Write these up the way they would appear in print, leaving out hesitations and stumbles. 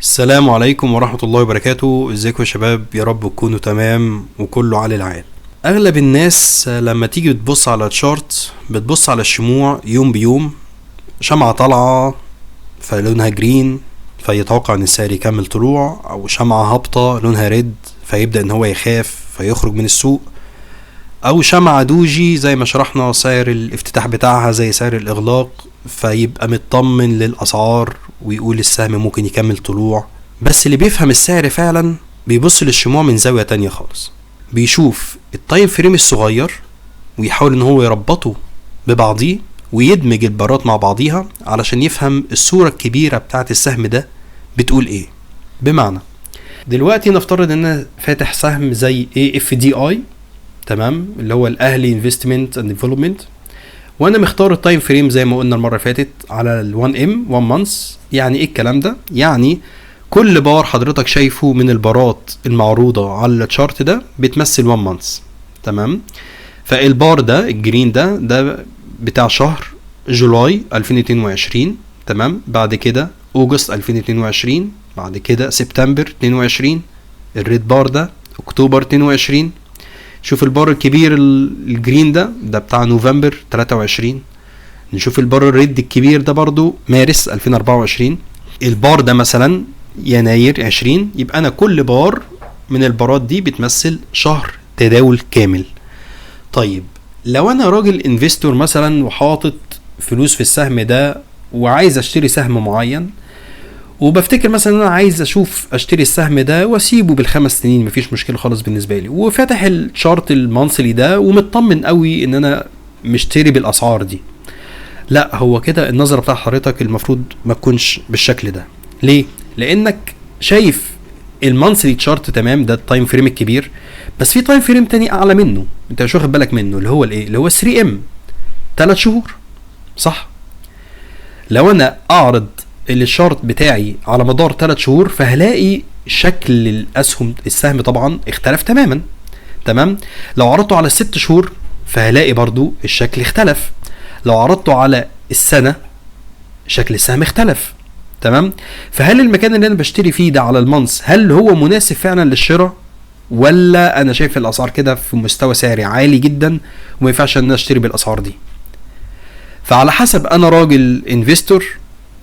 السلام عليكم ورحمة الله وبركاته. ازيكم يا شباب؟ يا رب تكونوا تمام وكله على العال. اغلب الناس لما تيجي بتبص على تشارت بتبص على الشموع يوم بيوم. شمعة طالعة فلونها جرين فيتوقع ان السعر يكمل طلوع، او شمعة هابطة لونها ريد فيبدأ ان هو يخاف فيخرج من السوق، او شمعة دوجي زي ما شرحنا سعر الافتتاح بتاعها زي سعر الاغلاق فيبقى مطمن للاسعار ويقول السهم ممكن يكمل طلوع. بس اللي بيفهم السعر فعلا بيبص للشموع من زاوية تانية خالص، بيشوف التايم فريم الصغير ويحاول ان هو يربطه ببعضيه ويدمج البارات مع بعضيها علشان يفهم الصورة الكبيرة بتاعت السهم ده بتقول ايه. بمعنى دلوقتي نفترض ان انا فاتح سهم زي AFDI، تمام، اللي هو الاهلي انفستمنت اند ديفلوبمنت، وانا مختار التايم فريم زي ما قلنا المره اللي فاتت على ال1 ام 1 مانثs. يعني ايه الكلام ده؟ يعني كل بار حضرتك شايفه من البارات المعروضه على الشارت ده بتمثل 1 مانثs، تمام. فالبار ده الجرين ده بتاع شهر جولاي 2022، تمام. بعد كده اوجست 2022، بعد كده سبتمبر 22، الريد بار ده اكتوبر 22. شوف البار الكبير الجرين ده بتاع نوفمبر 23. نشوف البار الريد الكبير ده برضو مارس 2024. البار ده مثلا يناير 20. يبقى انا كل بار من البارات دي بتمثل شهر تداول كامل. طيب لو انا راجل انفستور مثلا وحاطط فلوس في السهم ده وعايز اشتري سهم معين، وبفتكر مثلا انا عايز اشتري السهم ده واسيبه بالخمس سنين، مفيش مشكله خالص بالنسبه لي، وفاتح الشارت المنصلي ده ومطمن قوي ان انا مشتري بالاسعار دي. لا، هو كده النظره بتاع حضرتك المفروض ما تكونش بالشكل ده. ليه؟ لانك شايف المنصلي تشارت، تمام، ده التايم فريم الكبير، بس في تايم فريم تاني اعلى منه انت مش واخد بالك منه، اللي هو الايه؟ اللي هو 3M 3 شهور، صح؟ لو انا اعرض الشارت بتاعي على مدار 3 شهور فهلاقي شكل الاسهم السهم طبعا اختلف تماما، تمام. لو عرضته على 6 شهور فهلاقي برضو الشكل اختلف. لو عرضته على السنة شكل السهم اختلف، تمام. فهل المكان اللي انا بشتري فيه ده على المنص هل هو مناسب فعلا للشراء، ولا انا شايف الاسعار كده في مستوى سعري عالي جدا وما ينفعش ان انا اشتري بالاسعار دي؟ فعلى حسب انا راجل انفستور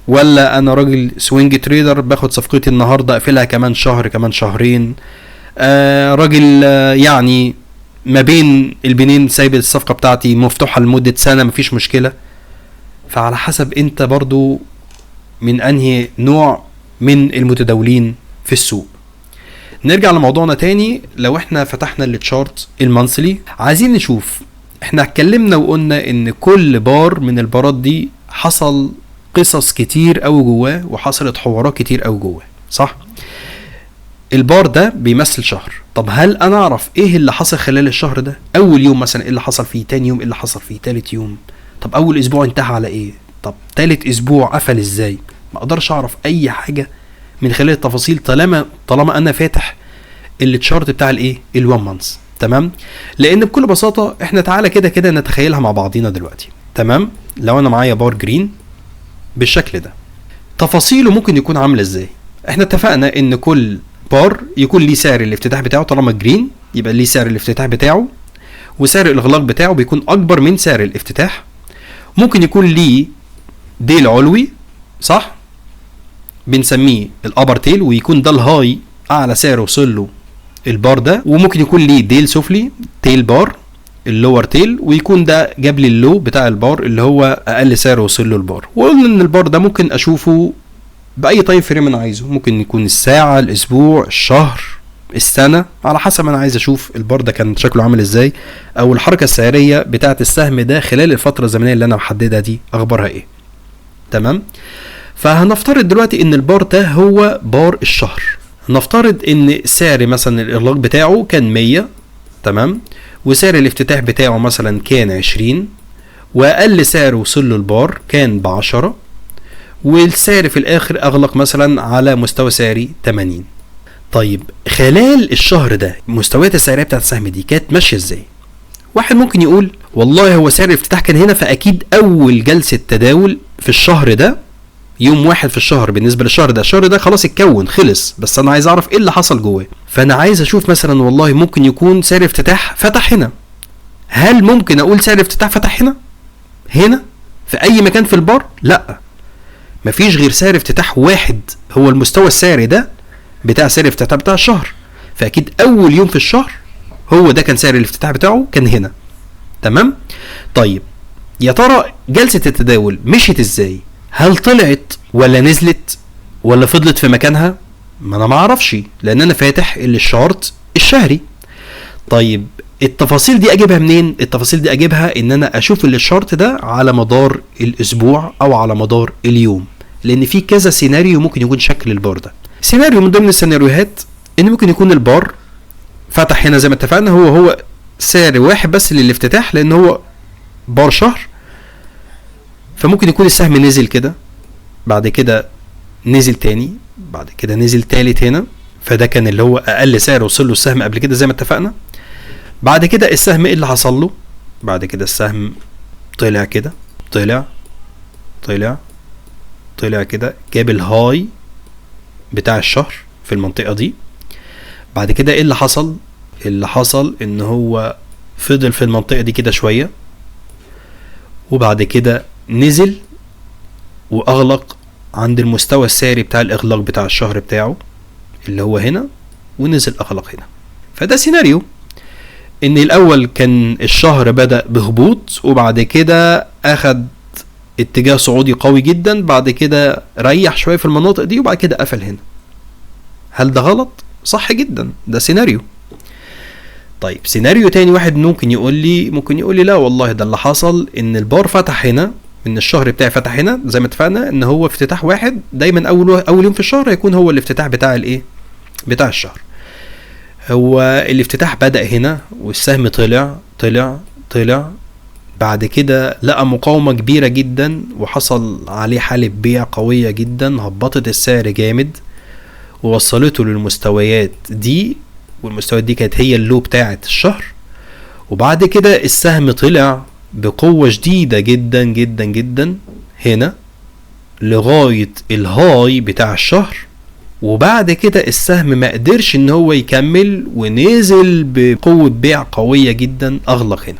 ولا انا راجل سوينج تريدر باخد صفقتي النهارده اقفلها كمان شهر كمان شهرين، راجل يعني ما بين البنين سايب الصفقه بتاعتي مفتوحه لمده سنه مفيش مشكله. فعلى حسب انت برضو من انهي نوع من المتداولين في السوق. نرجع لموضوعنا تاني. لو احنا فتحنا التشارت المنثلي عايزين نشوف، احنا اتكلمنا وقلنا ان كل بار من البارات دي حصل قصص كتير قوي جواه وحصلت حوارات كتير قوي جواه، صح؟ البار ده بيمثل شهر. طب هل انا اعرف ايه اللي حصل خلال الشهر ده؟ اول يوم مثلا ايه اللي حصل فيه، تاني يوم ايه اللي حصل فيه، تالت يوم، طب اول اسبوع انتهى على ايه، طب تالت اسبوع قفل ازاي؟ ما اقدرش اعرف اي حاجه من خلال التفاصيل طالما انا فاتح التشارت بتاع الايه ال1 مانثs، تمام. لان بكل بساطه احنا تعالى كده نتخيلها مع بعضينا دلوقتي، تمام. لو انا معايا بار جرين بالشكل ده تفاصيله ممكن يكون عامله ازاي؟ احنا اتفقنا ان كل بار يكون ليه سعر الافتتاح بتاعه، طالما جرين يبقى ليه سعر الافتتاح بتاعه، وسعر الاغلاق بتاعه بيكون اكبر من سعر الافتتاح. ممكن يكون ليه ديل علوي، صح، بنسميه الابر تيل، ويكون ده الهاي اعلى سعر وصل له البار ده. وممكن يكون ليه ديل سفلي تيل بار اللور تيل، ويكون ده جاب لي اللو بتاع البار اللي هو اقل سعر وصل له البار. وقلنا ان البار ده ممكن اشوفه باي تايم فريم انا عايزه، ممكن يكون الساعه، الاسبوع، الشهر، السنه، على حسب انا عايز اشوف البار ده كان شكله عامل ازاي، او الحركه السعريه بتاعه السهم ده خلال الفتره الزمنيه اللي انا محددها دي اخبارها ايه، تمام. فهنفترض دلوقتي ان البار ده هو بار الشهر. نفترض ان سعر مثلا الاغلاق بتاعه كان 100، تمام، وسعر الافتتاح بتاعه مثلا كان 20، واقل سعر وصل له البار كان ب10، والسعر في الاخر اغلق مثلا على مستوى سعري 80. طيب خلال الشهر ده مستويات السعريه بتاعت السهم دي كانت ماشيه ازاي؟ واحد ممكن يقول والله هو سعر الافتتاح كان هنا، فاكيد اول جلسه تداول في الشهر ده يوم واحد في الشهر بالنسبه للشهر ده، الشهر ده خلاص اتكون خلص، بس انا عايز اعرف ايه اللي حصل جواه. فانا عايز اشوف مثلا والله ممكن يكون سعر افتتاح فتح هنا. هل ممكن اقول سعر افتتاح فتح هنا في اي مكان في البار؟ لا، مفيش غير سعر افتتاح واحد هو المستوى السعري ده بتاع سعر الافتتاح بتاع الشهر. فاكيد اول يوم في الشهر هو ده كان سعر الافتتاح بتاعه كان هنا. تمام. طيب يا ترى جلسة التداول مشيت ازاي؟ هل طلعت ولا نزلت ولا فضلت في مكانها؟ ما انا ما اعرفش لان انا فاتح الشارت الشهري. طيب التفاصيل دي اجيبها منين؟ التفاصيل دي اجيبها ان انا اشوف الشارت ده على مدار الاسبوع او على مدار اليوم، لان في كذا سيناريو ممكن يكون شكل البار ده. سيناريو من ضمن السيناريوهات ان ممكن يكون البار فتح هنا زي ما اتفقنا، هو سعر واحد بس للافتتاح لان هو بار شهر، فممكن يكون السهم نزل كده، بعد كده نزل تاني، بعد كده نزل تالت هنا، فده كان اللي هو اقل سعر وصل له السهم قبل كده زي ما اتفقنا. بعد كده السهم ايه اللي حصل له؟ بعد كده السهم طلع كده، طلع كده، جاب الهاي بتاع الشهر في المنطقة دي. بعد كده ايه اللي حصل؟ اللي حصل ان هو فضل في المنطقة دي كده شوية، وبعد كده نزل واغلق عند المستوى السعري بتاع الاغلاق بتاع الشهر بتاعه اللي هو هنا، ونزل اغلق هنا. فده سيناريو ان الاول كان الشهر بدأ بهبوط، وبعد كده اخد اتجاه صعودي قوي جدا، بعد كده ريح شوية في المناطق دي، وبعد كده قفل هنا. هل ده غلط؟ صح جدا، ده سيناريو. طيب سيناريو تاني واحد ممكن يقول لي لا والله ده اللي حصل ان البار فتح هنا، ان الشهر بتاعي فتح هنا زي ما اتفقنا ان هو افتتاح واحد دايما اول يوم في الشهر هيكون هو الافتتاح بتاع الايه بتاع الشهر. هو الافتتاح بدأ هنا والسهم طلع، بعد كده لقى مقاومة كبيرة جدا وحصل عليه حالة بيع قوية جدا، هبطت السعر جامد ووصلته للمستويات دي، والمستويات دي كانت هي اللو بتاعة الشهر. وبعد كده السهم طلع بقوة شديدة جدا جدا جدا هنا لغاية الهاي بتاع الشهر، وبعد كده السهم ما قدرش ان هو يكمل ونزل بقوة بيع قوية جدا، اغلق هنا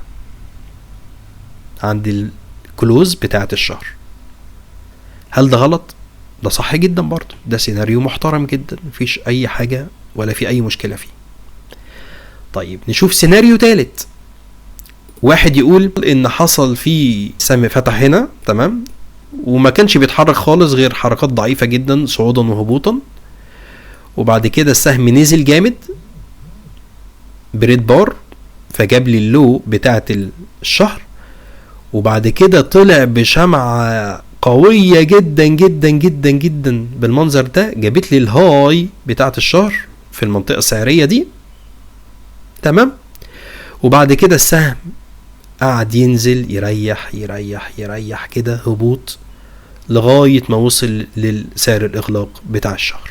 عند الكلوز بتاعة الشهر. هل ده غلط؟ ده صح جدا برضه، ده سيناريو محترم جدا مفيش اي حاجة ولا في اي مشكلة فيه. طيب نشوف سيناريو تالت. واحد يقول ان حصل فيه سهم فتح هنا تمام، وما كانش بيتحرك خالص غير حركات ضعيفة جدا صعودا وهبوطا، وبعد كده السهم نزل جامد بريد بار فجاب لي اللو بتاعة الشهر، وبعد كده طلع بشمعة قوية جدا جدا جدا جدا بالمنظر ده، جابت لي الهاي بتاعة الشهر في المنطقة السعرية دي تمام. وبعد كده السهم قعد ينزل يريح كده هبوط لغاية ما وصل للسعر الإغلاق بتاع الشهر.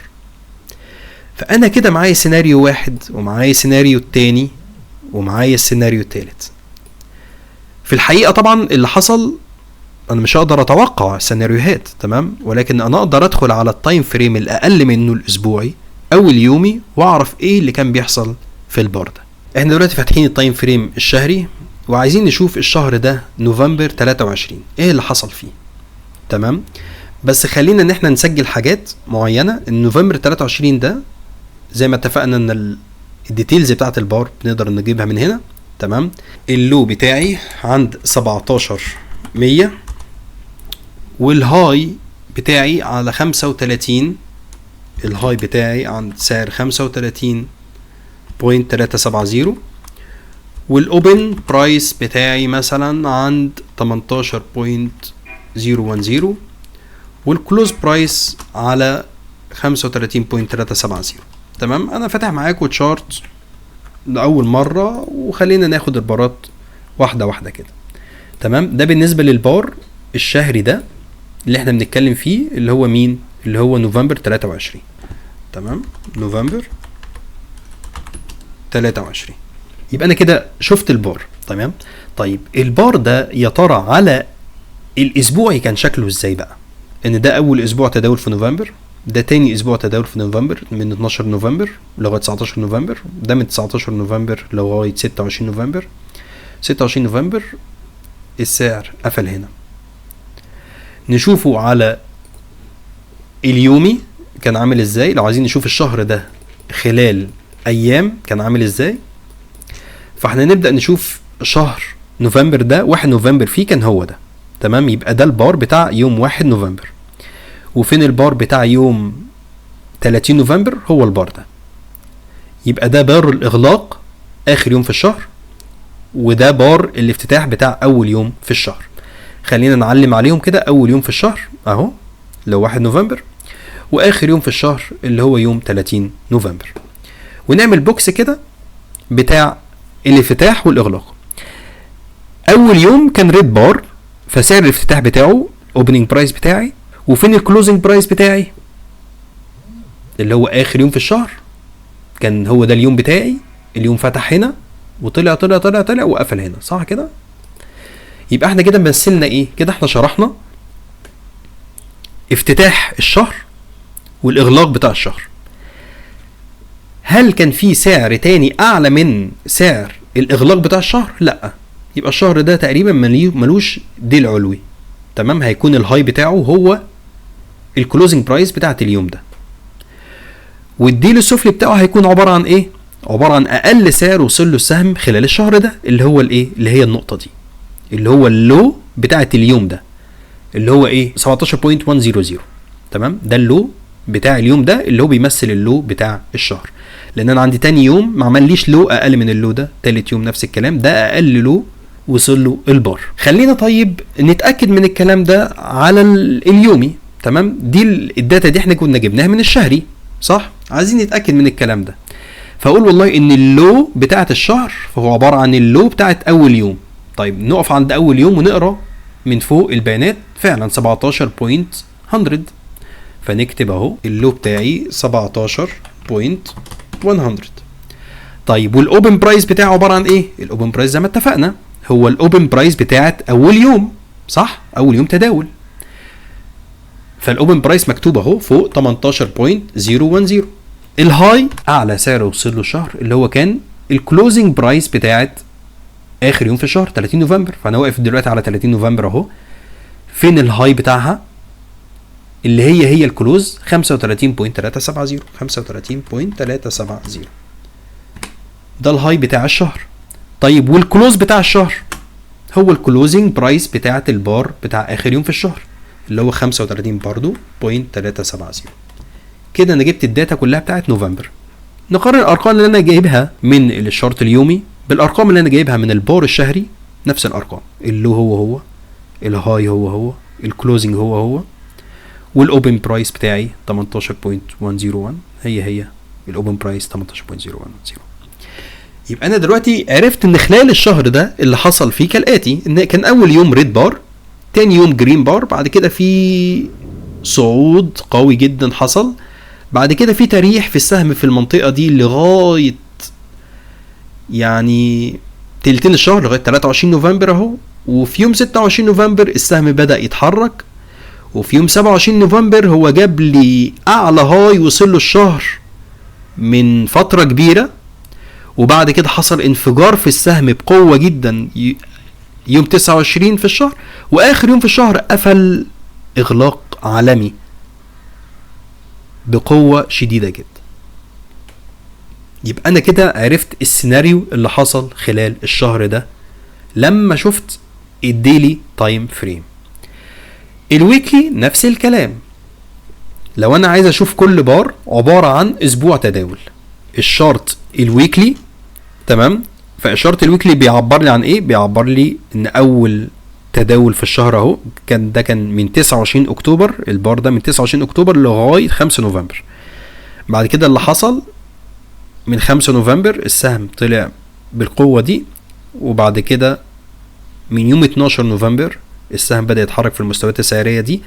فأنا كده معايا سيناريو واحد، ومعايا سيناريو التاني، ومعايا السيناريو التالت. في الحقيقة طبعا اللي حصل أنا مش هقدر أتوقع سيناريوهات تمام، ولكن أنا أقدر أدخل على التايم فريم الأقل منه الأسبوعي أو اليومي وأعرف إيه اللي كان بيحصل في البار ده. إحنا دلوقتي فاتحين التايم فريم الشهري وعايزين نشوف الشهر ده نوفمبر 23 إيه اللي حصل فيه تمام. بس خلينا إن إحنا نسجل حاجات معينة. النوفمبر 23 ده زي ما اتفقنا إن الديتيلز بتاعت البار بنقدر نجيبها من هنا تمام. اللو بتاعي عند 1700 والهاي بتاعي على 35. الهاي بتاعي عند سعر 35.370 والاوبن برايس بتاعي مثلا عند 18.010 والكلوز برايس على 35.370 تمام. انا فاتح معاكم تشارت لأول مرة وخلينا ناخد البارات واحدة واحدة كده تمام. ده بالنسبة للبار الشهري ده اللي احنا بنتكلم فيه اللي هو مين؟ اللي هو نوفمبر 23 تمام. نوفمبر 23 يبقى انا كده شفت البار تمام. طيب البار ده يا ترى على الاسبوعي كان شكله ازاي بقى؟ ان ده اول اسبوع تداول في نوفمبر، ده تاني اسبوع تداول في نوفمبر من 12 نوفمبر لغايه 19 نوفمبر، ده من 19 نوفمبر لغايه 26 نوفمبر. 26 نوفمبر السعر قفل هنا. نشوفه على اليومي كان عامل ازاي، لو عايزين نشوف الشهر ده خلال ايام كان عامل ازاي. فاحنا نبدأ نشوف شهر نوفمبر ده، 1 نوفمبر فيه كان هو ده، تمام. يبقى ده البار بتاع يوم 1 نوفمبر. وفين البار بتاع يوم 30 نوفمبر؟ هو البار ده. يبقى ده بار الاغلاق اخر يوم في الشهر، وده بار الافتتاح بتاع اول يوم في الشهر. خلينا نعلم عليهم كده. اول يوم في الشهر اهو لو 1 نوفمبر، واخر يوم في الشهر اللي هو يوم 30 نوفمبر. ونعمل بوكس كده بتاع الافتتاح والاغلاق. اول يوم كان ريد بار، فسعر الافتتاح بتاعه اوبننج برايس بتاعي. وفين الكلوزنج برايس بتاعي اللي هو اخر يوم في الشهر؟ كان هو ده اليوم بتاعي. اليوم فتح هنا وطلع طلع طلع طلع وقفل هنا، صح كده؟ يبقى احنا كده مثلنا ايه كده؟ احنا شرحنا افتتاح الشهر والاغلاق بتاع الشهر. هل كان في سعر تاني اعلى من سعر الاغلاق بتاع الشهر؟ لا. يبقى الشهر ده تقريبا ملوش ديل علوي، تمام. هيكون الهاي بتاعه هو الكلوزنج برايس بتاعت اليوم ده، والديل السفلي بتاعه هيكون عبارة عن ايه؟ عبارة عن اقل سعر وصل له السهم خلال الشهر ده، اللي هو الايه؟ اللي هي النقطة دي، اللي هو اللو بتاعت اليوم ده، اللي هو ايه؟ 17.100. تمام. ده اللو بتاع اليوم ده اللي هو بيمثل اللو بتاع الشهر. لان انا عندي تاني يوم ما عمليش لو اقل من اللو ده، تالت يوم نفس الكلام، ده اقل لو وصل له البار. خلينا طيب نتاكد من الكلام ده على اليومي، تمام. دي الداتا دي احنا كنا جبناها من الشهري، صح؟ عايزين نتاكد من الكلام ده. فاقول والله ان اللو بتاعت الشهر فهو عباره عن اللو بتاعت اول يوم. طيب نقف عند اول يوم ونقرا من فوق البيانات. فعلا 17.100. فنكتب اهو اللو بتاعي 17.100. طيب والاوبن برايس بتاعه عباره عن ايه؟ الاوبن برايس زي ما اتفقنا هو الاوبن برايس بتاعت اول يوم، صح؟ اول يوم تداول. فالاوبن برايس مكتوب اهو فوق 18.010. الهاي اعلى سعر وصل له الشهر اللي هو كان الكلوزنج برايس بتاعت اخر يوم في الشهر 30 نوفمبر. فانا واقف دلوقتي على 30 نوفمبر اهو. فين الهاي بتاعها اللي هي الكلوز؟ 35.370. 35.370 ده الهاي بتاع الشهر. طيب والكلوز بتاع الشهر هو الكلوزنج برايس بتاعت البار بتاع اخر يوم في الشهر اللي هو 35 برضو .370. كده انا جبت الداتا كلها بتاعت نوفمبر. نقارن الارقام اللي انا جايبها من الشارت اليومي بالارقام اللي انا جايبها من البار الشهري. نفس الارقام، اللو هو الهاي هو الكلوزنج هو والاوبن برايس بتاعي 18.101 هي الاوبن برايس 18.010. يبقى انا دلوقتي عرفت ان خلال الشهر ده اللي حصل فيه كالاتي: ان كان اول يوم ريد بار، تاني يوم جرين بار، بعد كده في صعود قوي جدا حصل، بعد كده في تريح في السهم في المنطقة دي لغاية يعني تلتين الشهر لغاية 23 نوفمبر اهو. وفي يوم 26 نوفمبر السهم بدأ يتحرك، وفي يوم 27 نوفمبر هو جاب لي اعلى هاي وصل له الشهر من فترة كبيرة، وبعد كده حصل انفجار في السهم بقوة جدا يوم 29 في الشهر، واخر يوم في الشهر قفل اغلاق عالمي بقوة شديدة جدا. يبقى انا كده عرفت السيناريو اللي حصل خلال الشهر ده لما شفت الديلي تايم فريم. الويكلي نفس الكلام. لو انا عايز اشوف كل بار عبارة عن اسبوع تداول، الشارت الويكلي، تمام. فالشارت الويكلي بيعبر لي عن ايه؟ بيعبر لي ان اول تداول في الشهر اهو كان من 29 اكتوبر، البار ده من 29 اكتوبر لغاية 5 نوفمبر. بعد كده اللي حصل من 5 نوفمبر السهم طلع بالقوة دي، وبعد كده من يوم 12 نوفمبر السهم بدأ يتحرك في المستويات السعرية دي،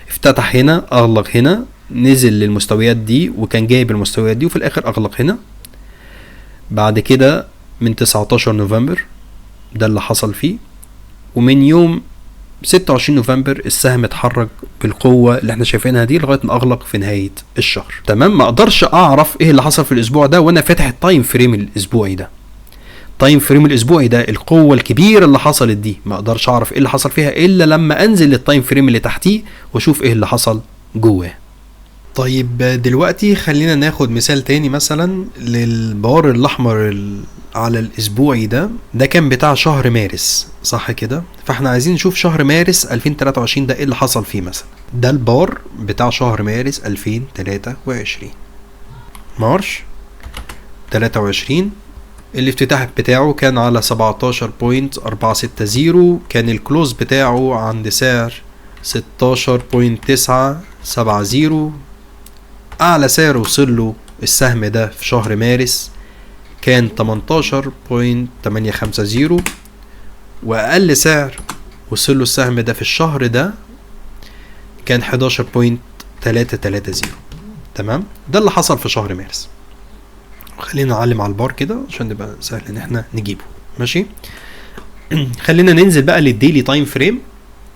افتتح هنا، اغلق هنا، نزل للمستويات دي وكان جايب المستويات دي، وفي الاخر اغلق هنا. بعد كده من 19 نوفمبر ده اللي حصل فيه، ومن يوم 26 نوفمبر السهم اتحرك بالقوه اللي احنا شايفينها دي لغايه ما اغلق في نهايه الشهر. تمام. ما اقدرش اعرف ايه اللي حصل في الاسبوع ده وانا فاتح التايم فريم الاسبوعي ده. التايم فريم الاسبوعي ده القوه الكبيره اللي حصلت دي ما اقدرش اعرف ايه اللي حصل فيها الا لما انزل للتايم فريم اللي تحتيه واشوف ايه اللي حصل جواه. طيب دلوقتي خلينا ناخد مثال تاني مثلا للبار الاحمر على الاسبوعي ده كان بتاع شهر مارس، صح كده؟ فاحنا عايزين نشوف شهر مارس 2023 ده ايه اللي حصل فيه مثلا. ده البار بتاع شهر مارس 2023. مارش 23 الافتتاح بتاعه كان على 17.460، كان الكلوز بتاعه عند سعر 16.970. اعلى سعر وصل له السهم ده في شهر مارس كان 18.850، واقل سعر وصل له السهم ده في الشهر ده كان 11.330. تمام. ده اللي حصل في شهر مارس. خلينا نعلم على البار كده عشان نبقى سهل ان احنا نجيبه. ماشي. خلينا ننزل بقى للديلي تايم فريم.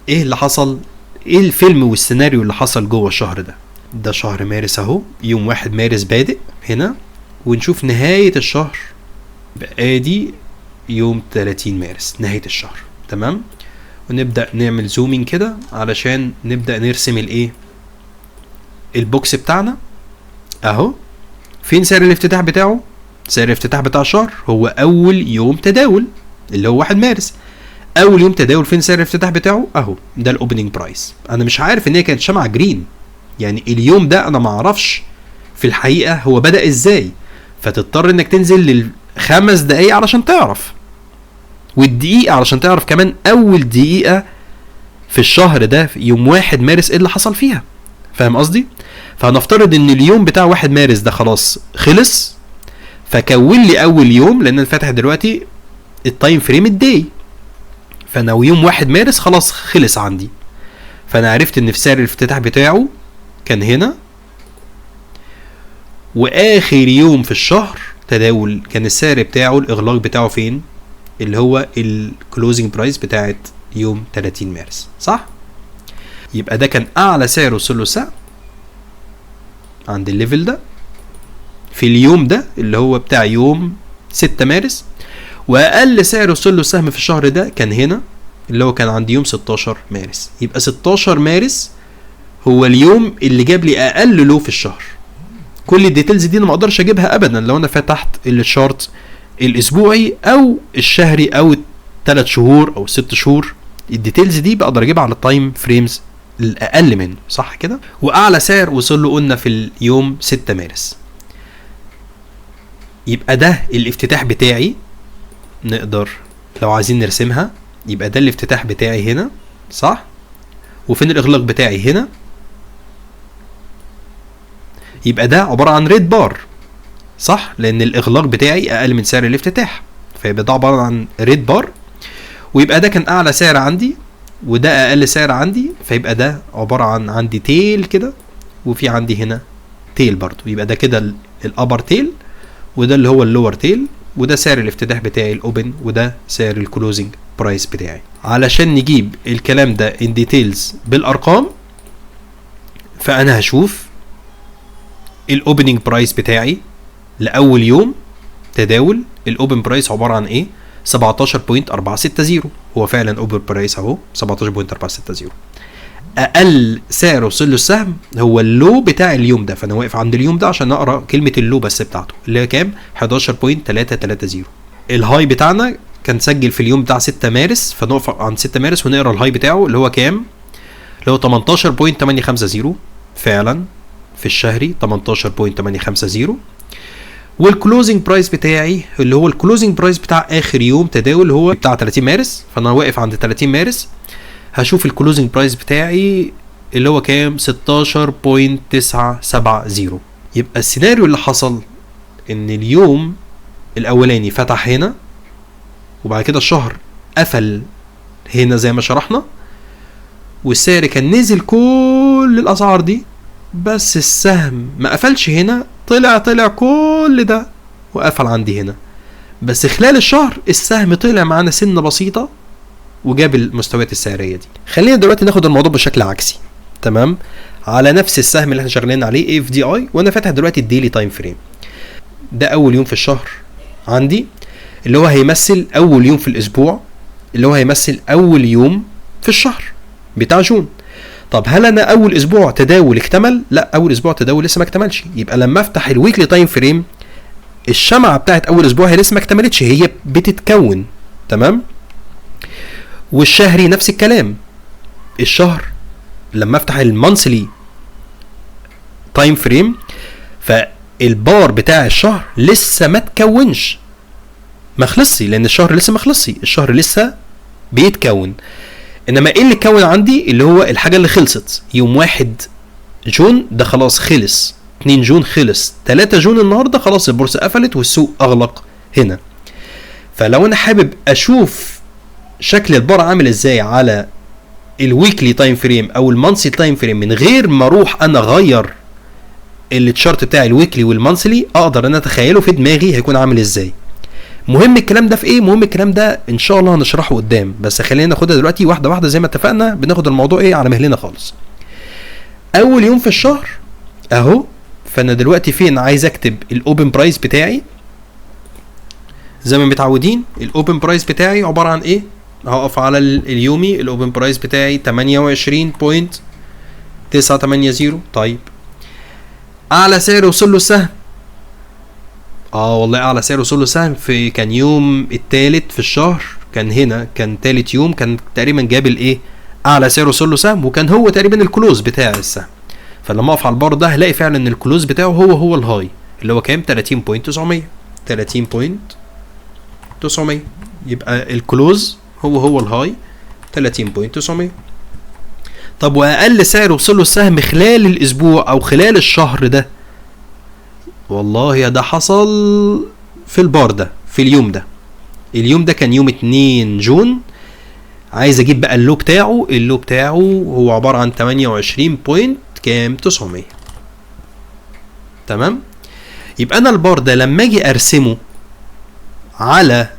ايه اللي حصل؟ ايه الفيلم والسيناريو اللي حصل جوه الشهر ده؟ ده شهر مارس اهو، يوم 1 مارس بادئ هنا، ونشوف نهاية الشهر بادي يوم 30 مارس نهاية الشهر. تمام. ونبدأ نعمل زومين كده علشان نبدأ نرسم الايه البوكس بتاعنا اهو. فين سعر الافتتاح بتاعه؟ سعر الافتتاح بتاع الشهر هو اول يوم تداول اللي هو 1 مارس. اول يوم تداول فين سعر الافتتاح بتاعه؟ اهو ده الاوبننج برايس. انا مش عارف ان هي كانت شمعة جرين، يعني اليوم ده انا معرفش في الحقيقة هو بدأ ازاي، فتضطر انك تنزل لل5 دقايق علشان تعرف، والدقيقة علشان تعرف كمان اول دقيقة في الشهر ده في يوم 1 مارس ايه اللي حصل فيها. فاهم قصدي؟ فهنفترض ان اليوم بتاع 1 مارس ده خلاص خلص، فكون لي اول يوم، لان انا فاتح دلوقتي التايم فريم الداي، فانا يوم 1 مارس خلاص خلص عندي، فانا عرفت ان في سعر الافتتاح بتاعه كان هنا، واخر يوم في الشهر تداول كان السعر بتاعه الاغلاق بتاعه فين؟ اللي هو الكلوزنج برايس بتاعت يوم 30 مارس، صح؟ يبقى ده كان اعلى سعر وصل له السهم عند الليفل ده في اليوم ده اللي هو بتاع يوم 6 مارس، واقل سعر وصل له السهم في الشهر ده كان هنا اللي هو كان عند يوم 16 مارس. يبقى 16 مارس هو اليوم اللي جاب لي اقل لو في الشهر. كل الديتيلز دي انا ما اقدرش اجيبها ابدا لو انا فتحت الشارت الاسبوعي او الشهري او 3 شهور او 6 شهور. الديتيلز دي بقدر اجيبها على التايم فريمز الاقل منه، صح كده؟ واعلى سعر وصل له قلنا في اليوم 6 مارس. يبقى ده الافتتاح بتاعي، نقدر لو عايزين نرسمها يبقى ده الافتتاح بتاعي هنا، صح؟ وفين الاغلاق بتاعي؟ هنا. يبقى ده عبارة عن ريد بار، صح؟ لان الاغلاق بتاعي اقل من سعر الافتتاح، فيبقى ده عبارة عن ريد بار. ويبقى ده كان اعلى سعر عندي وده اقل سعر عندي، فيبقى ده عبارة عن عندي تيل كده وفي عندي هنا تيل برضو. يبقى ده كده الابر تيل وده اللي هو اللور تيل، وده سعر الافتتاح بتاعي الاوبن وده سعر الكلوزنج برايس بتاعي. علشان نجيب الكلام ده ان ديتيلز بالارقام، فانا هشوف الاوبننج برايس بتاعي لاول يوم تداول. الاوبن برايس عبارة عن ايه؟ 17.460. هو فعلا اوبن برايس اهو 17.460. اقل سعر وصل له السهم هو اللو بتاع اليوم ده، فانا واقف عند اليوم ده عشان اقرا كلمه اللو بس بتاعته اللي هي كام؟ 11.330. الهاي بتاعنا كان سجل في اليوم بتاع 6 مارس، فنقف عند 6 مارس ونقرا الهاي بتاعه اللي هو كام؟ اللي هو 18.850 فعلا في الشهري 18.850. والكلوزنج برايس بتاعي اللي هو الكلوزنج برايس بتاع اخر يوم تداول هو بتاع 30 مارس، فانا واقف عند 30 مارس هشوف الكلوزنج برايس بتاعي اللي هو كام؟ 16.970. يبقى السيناريو اللي حصل ان اليوم الاولاني فتح هنا وبعد كده الشهر قفل هنا زي ما شرحنا، والسعر كان نزل كل الاسعار دي، بس السهم ما قفلش هنا، طلع كل ده وقفل عندي هنا. بس خلال الشهر السهم طلع معانا سنة بسيطة وجاب المستويات السعريه دي. خلينا دلوقتي ناخد الموضوع بشكل عكسي. تمام، على نفس السهم اللي احنا شغالين عليه اف دي اي، وانا فاتح دلوقتي الديلي تايم فريم. ده اول يوم في الشهر عندي، اللي هو هيمثل اول يوم في الاسبوع، اللي هو هيمثل اول يوم في الشهر بتاع جون. طب هل انا اول اسبوع تداول اكتمل؟ لا، اول اسبوع تداول لسه ما اكتملش. يبقى لما افتح الويكلي تايم فريم، الشمعه بتاعت اول اسبوع هي لسه ما اكتملتش، هي بتتكون. تمام. والشهري نفس الكلام. الشهر لما افتح المانثلي تايم فريم، فالبار بتاع الشهر لسه ما تكونش، ما خلصش، لان الشهر لسه ما خلصش، الشهر لسه بيتكون. انما ايه اللي اتكون عندي؟ اللي هو الحاجه اللي خلصت. يوم 1 جون ده خلاص خلص، 2 جون خلص، 3 جون النهارده خلاص البورصه قفلت والسوق اغلق هنا. فلو انا حابب اشوف شكل البار عامل ازاي على الويكلي تايم فريم او المانثلي تايم فريم من غير ما اروح انا اغير التشارت بتاع الويكلي والمانثلي، اقدر انا اتخيله في دماغي هيكون عامل ازاي. مهم الكلام ده في ايه؟ مهم الكلام ده ان شاء الله هنشرحه قدام، بس خلينا ناخدها دلوقتي واحده واحده زي ما اتفقنا، بناخد الموضوع ايه على مهلنا خالص. اول يوم في الشهر اهو، فانا دلوقتي فين؟ عايز اكتب الاوبن برايس بتاعي زي ما متعودين. الاوبن برايس بتاعي عباره عن ايه؟ هقف على اليومي، الاوبن برايس بتاعي 28.980. طيب اعلى سعر وصل له السهم، والله اعلى سعر وصل له سهم في كان يوم الثالث في الشهر، كان هنا كان ثالث يوم، كان تقريبا جاب الايه اعلى سعر وصل له سهم، وكان هو تقريبا الكلوز بتاع السهم. فلما اقف على البار ده هلاقي فعلا ان الكلوز بتاعه هو الهاي اللي هو كام؟ 30.900. 30.900 يبقى الكلوز هو الهاي 30.900. طب واقل سعر وصل له السهم خلال الاسبوع او خلال الشهر ده؟ والله يا ده حصل في البار ده، في اليوم ده. اليوم ده كان يوم 2 جون. عايز اجيب بقى اللو بتاعه. اللو بتاعه هو عبارة عن 28.900. تمام. يبقى انا البار ده لما اجي ارسمه على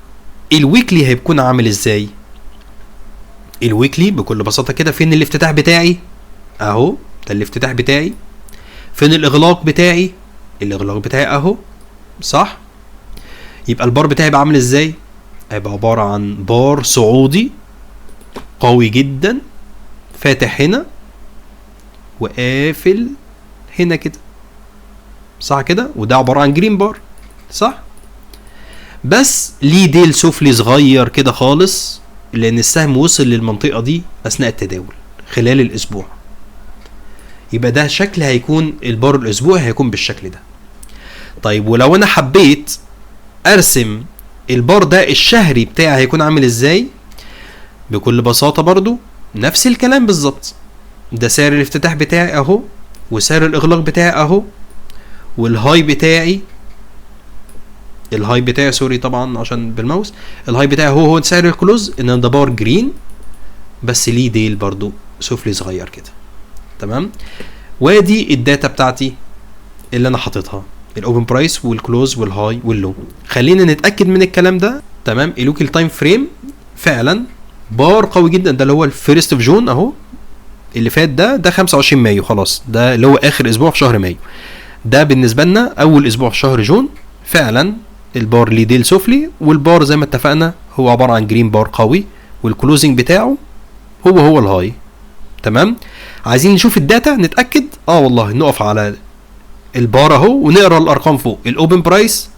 الويكلي هيكون عامل ازاي؟ الويكلي بكل بساطة كده، فين الافتتاح بتاعي؟ اهو ده الافتتاح بتاعي. فين الاغلاق بتاعي؟ الاغلاق بتاعي اهو، صح؟ يبقى البار بتاعي يبقى عامل ازاي؟ هيبقى عبارة عن بار صعودي قوي جدا، فاتح هنا وقافل هنا كده، صح كده؟ وده عبارة عن جرين بار، صح؟ بس ليه ديل سفلي صغير كده خالص، لان السهم وصل للمنطقة دي اثناء التداول خلال الاسبوع. يبقى ده شكل هيكون البار الاسبوعي هيكون بالشكل ده. طيب ولو انا حبيت ارسم البار ده الشهري بتاعي هيكون عامل ازاي؟ بكل بساطة برضو نفس الكلام بالظبط. ده سعر الافتتاح بتاعي اهو، وسعر الاغلاق بتاعي اهو، والهاي بتاعي، الهاي بتاعي سوري طبعا عشان بالماوس، الهاي بتاعي هو سعر الكلوز. ان ده بار جرين بس ليه ديل برضو سفلي صغير كده. تمام. وادي الداتا بتاعتي اللي انا حاططها، الاوبن برايس والكلوز والهاي واللو. خلينا نتاكد من الكلام ده. تمام. الويكل تايم فريم فعلا بار قوي جدا. ده اللي هو الفيرست اوف جون اهو، اللي فات ده 25 مايو خلاص، ده اللي هو اخر اسبوع في شهر مايو. ده بالنسبه لنا اول اسبوع في شهر جون. فعلا البار ليه ديل سفلي، والبار زي ما اتفقنا هو عباره عن جرين بار قوي، والكلوزنج بتاعه هو الهاي. تمام. عايزين نشوف الداتا نتاكد. والله نقف على البار اهو ونقرا الارقام فوق. الاوبن برايس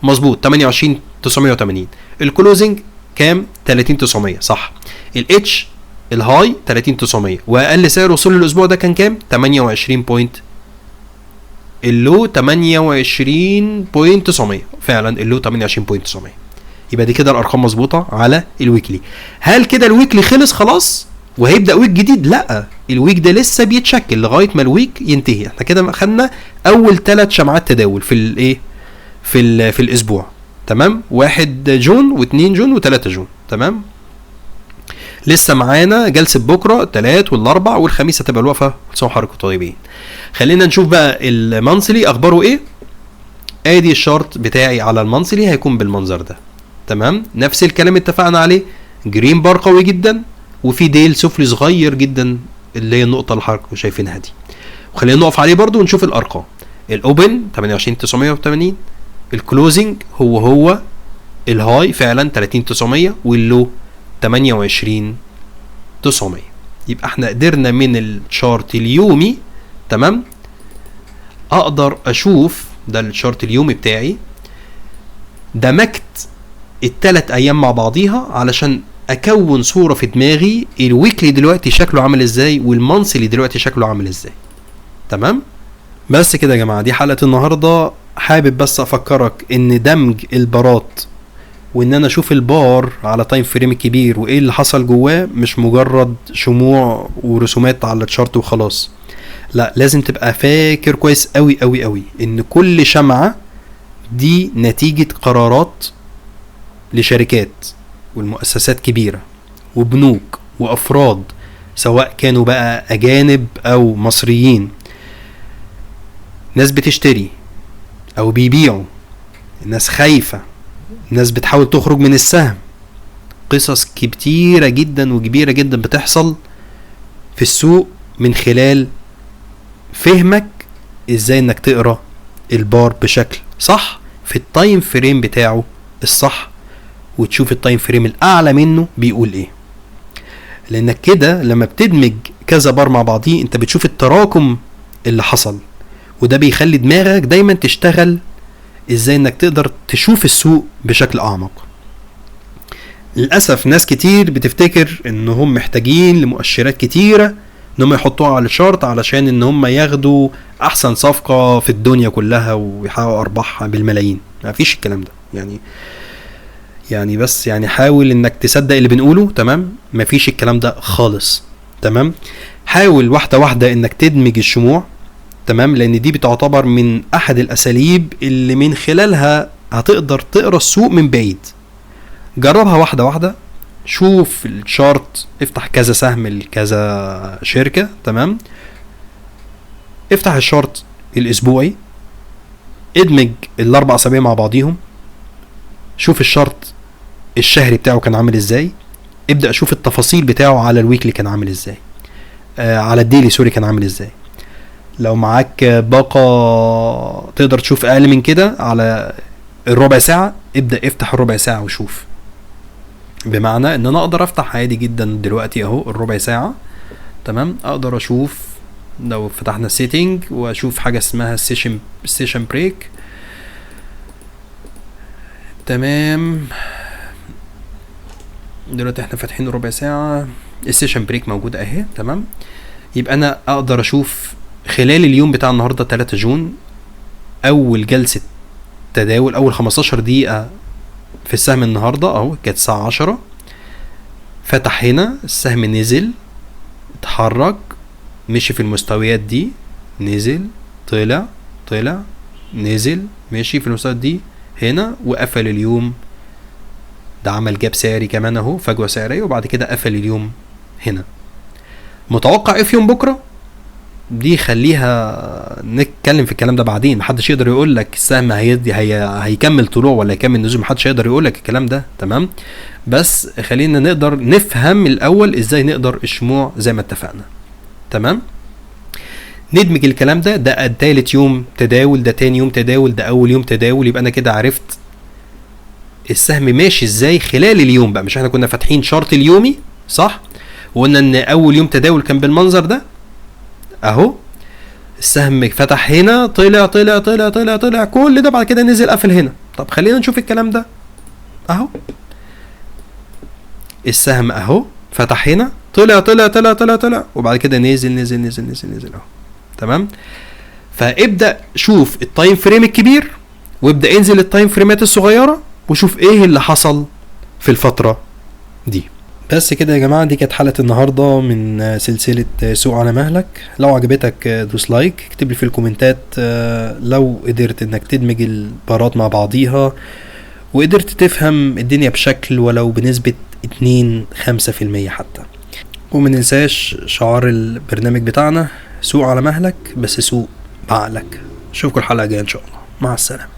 مظبوط 28,980. الكلوزنج كام؟ 30,900 صح. الاتش الهاي 30,900. واقل سعر وصول الاسبوع ده كان كام؟ 28 بوينت. اللو 28.900 فعلا. اللو 28.900. يبقى دي كده الارقام مظبوطه على الويكلي. هل كده الويكلي خلص خلاص وهيبدا ويك جديد؟ لا، الويك ده لسه بيتشكل لغايه ما الويك ينتهي. احنا كده خدنا اول 3 شمعات تداول في الايه في الاسبوع. تمام. 1 جون و2 جون و3 جون. تمام. لسه معانا جلسه بكره الثلاث والاربع والخميس هتبقى الوقفه. كل حضراتكم طيبين. خلينا نشوف بقى المانثلي اخباره ايه. ادي الشارت بتاعي على المانثلي هيكون بالمنظر ده. تمام. نفس الكلام اتفقنا عليه. جرين بار قوي جدا، وفي ديل سفلي صغير جدا اللي هي النقطه اللي حضراتكم شايفينها دي. وخلينا نقف عليه برضو ونشوف الارقام. الاوبن 28980، الكلوزنج هو الهاي فعلا 30900 واللو 28900. يبقى احنا قدرنا من الشارت اليومي تمام اقدر اشوف ده الشارت اليومي بتاعي، دمجت الثلاث ايام مع بعضيها علشان اكون صورة في دماغي الويكلي دلوقتي شكله عامل ازاي والمانثلي دلوقتي شكله عامل ازاي. تمام. بس كده يا جماعة، دي حلقة النهاردة. حابب بس افكرك ان دمج البارات وان انا اشوف البار على تايم فريم كبير وايه اللي حصل جواه مش مجرد شموع ورسومات على الشارت وخلاص. لا، لازم تبقى فاكر كويس قوي قوي قوي ان كل شمعة دي نتيجة قرارات لشركات والمؤسسات كبيرة وبنوك وافراد، سواء كانوا بقى اجانب او مصريين. ناس بتشتري او بيبيعوا، الناس خايفة، الناس بتحاول تخرج من السهم. قصص كتيرة جدا وكبيرة جدا بتحصل في السوق من خلال فهمك ازاي انك تقرأ البار بشكل صح في التايم فريم بتاعه الصح، وتشوف التايم فريم الاعلى منه بيقول ايه. لانك كده لما بتدمج كذا بار مع بعضيه انت بتشوف التراكم اللي حصل، وده بيخلي دماغك دايما تشتغل ازاي انك تقدر تشوف السوق بشكل اعمق. للأسف ناس كتير بتفتكر انهم محتاجين لمؤشرات كتيرة انهم يحطوها على الشارت علشان ان هم ياخدوا احسن صفقة في الدنيا كلها ويحققوا ارباح بالملايين. ما فيش الكلام ده يعني بس يعني حاول انك تصدق اللي بنقوله. تمام. ما فيش الكلام ده خالص. تمام. حاول واحدة واحدة انك تدمج الشموع. تمام. لان دي بتعتبر من احد الاساليب اللي من خلالها هتقدر تقرا السوق من بعيد. جربها واحدة واحدة، شوف الشارت، افتح كذا سهم لكذا شركة. تمام. افتح الشارت الاسبوعي، ادمج الاربع اسابيع مع بعضيهم، شوف الشارت الشهري بتاعه كان عامل ازاي، ابدأ شوف التفاصيل بتاعه على الويكلي كان عامل ازاي، على الديلي سوري كان عامل ازاي. لو معاك باقة تقدر تشوف اقل من كده على الربع ساعة، ابدأ افتح الربع ساعة وشوف. بمعنى ان انا اقدر افتح عادي جدا دلوقتي اهو الربع ساعة. تمام. اقدر اشوف لو فتحنا سيتنج واشوف حاجة اسمها سيشن بريك. تمام. دلوقتي احنا فاتحين الربع ساعة، السيشن بريك موجودة اهي. تمام. يبقى انا اقدر اشوف خلال اليوم بتاع النهاردة 3 جون اول جلسة تداول، اول 15 دقيقة في السهم النهاردة اهو كانت الساعة 10. فتح هنا السهم نزل اتحرك مشي في المستويات دي، نزل طلع نزل مشي في المستويات دي هنا، وقفل اليوم ده، عمل جاب سعري كمان اهو، فجوة سعرية، وبعد كده قفل اليوم هنا. متوقع ايه في يوم بكرة؟ دي خليها نتكلم في الكلام ده بعدين. محدش يقدر يقول لك السهم هيكمل طلوع ولا هيكمل نزول، محدش يقدر يقول لك الكلام ده. تمام. بس خلينا نقدر نفهم الاول ازاي نقدر الشموع زي ما اتفقنا. تمام. ندمج الكلام ده تالت يوم تداول، ده تاني يوم تداول، ده اول يوم تداول. يبقى انا كده عرفت السهم ماشي ازاي خلال اليوم بقى. مش احنا كنا فاتحين شارت اليومي صح، وقلنا ان اول يوم تداول كان بالمنظر ده اهو، السهم فتح هنا طلع كل ده، بعد كده نزل قفل هنا. طب خلينا نشوف الكلام ده اهو. السهم اهو فتح هنا طلع وبعد كده نزل اهو. تمام. فابدأ شوف التايم فريم الكبير، وابدأ انزل التايم فريمات الصغيرة وشوف ايه اللي حصل في الفترة دي. بس كده يا جماعة، دي كانت حلقة النهاردة من سلسلة سوق على مهلك. لو عجبتك دوس لايك، اكتب لي في الكومنتات لو قدرت انك تدمج البارات مع بعضيها وقدرت تفهم الدنيا بشكل ولو بنسبة 2-5% حتى. ومننساش شعار البرنامج بتاعنا، سوق على مهلك بس سوق بعقلك. اشوفكم الحلقة الجاية ان شاء الله. مع السلامة.